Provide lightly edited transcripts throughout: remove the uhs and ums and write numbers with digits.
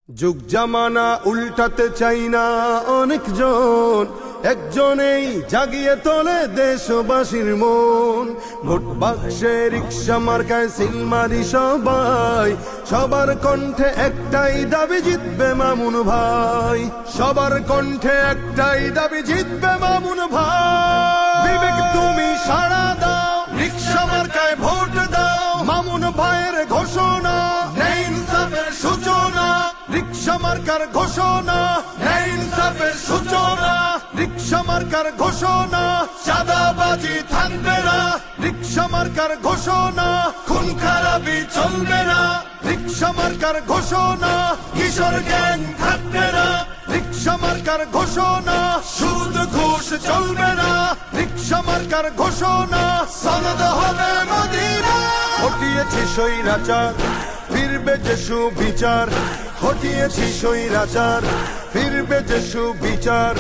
যুগ জামানা উল্টাতে চাই না অনেকজন, একজনেই জাগিয়ে তোলে দেশবাসীর মন। ভোট বাক্সে রিক্সা মার্কায় সিল মারি সবাই, সবার কণ্ঠে একটাই দাবি জিতবে মামুন ভাই। সবার কণ্ঠে একটাই দাবি জিতবে মামুন ভাই। বিবেক তুমি সাড়া দাও, রিক্সা মার্কায় ভোট দাও। মামুন ভাইয়ের ঘোষণা, ন্যায় ইনসাফের সূচনা। রিক্সা মার্কার ঘোষণা, ন্যায় ইনসাফের সূচনা। রিক্সা মার্কার ঘোষণা, চাঁদাবাজি থাকবে না। রিক্সা মার্কার ঘোষণা, খুন খারাপি চলবে না। রিক্সা মার্কার ঘোষণা, কিশোর গ্যাং থাকবে না। রিক্সা মার্কার ঘোষণা, সুদ ঘুষ চলবে না। রিক্সা মার্কার ঘোষণা, সনদ হবে মদিনা। হটিয়েছি স্বৈরাচার, ফিরবে যে সুবিচার। হটিয়েছি স্বৈরাচার, ফিরবে যে সুবিচার।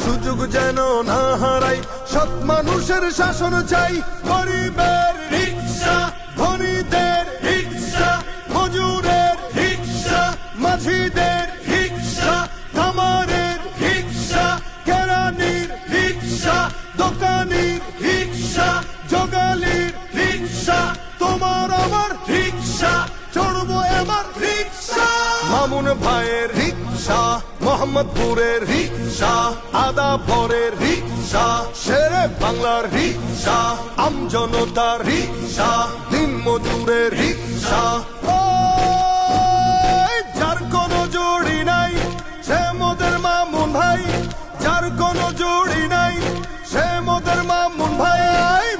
সুযোগ যেন না হারাই, সৎ মানুষের শাসন চাই। গরিবের রিক্সা, ধনীদের রিক্সা, মজুরের রিক্সা, মাঝিদের রিক্সা, কামারের রিক্সা, কেরানির রিক্সা, দোকানির রিক্সা, জোগালির রিক্সা। তোমার আমার রিক্সা, চড়বো এবার রিক্সা। মামুন ভাইয়ের রিক্সা, মোহাম্মদপুরের রিক্সা, আদাবরের রিক্সা, শেরে বাংলার রিক্সা, আমজনতার রিক্সা, দিন মজুরের রিক্সা। যার কোনো জুড়ি নাই সে মোদের মামুন ভাই। যার কোনো জুড়ি নাই সে মোদের মামুন ভাই।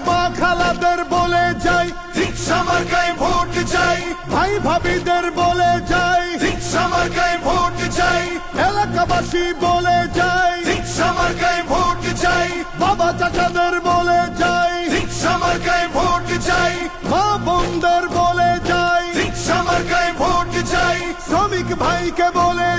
মা খালাদের বলে যাই, রিক্সা মার্কায় ভোট চাই। ভাই ভাবিদের বলে যাই, রিক্সা মার্কায় ভোট চাই। এলাকাবাসী বলে যাই, রিক্সা মার্কায় ভোট চাই। বাবা চাচাদের বলে যাই, রিক্সা মার্কায় ভোট চাই। মা বোনদের বলে যাই, রিক্সা মার্কায় ভোট চাই। শ্রমিক ভাইকে বলে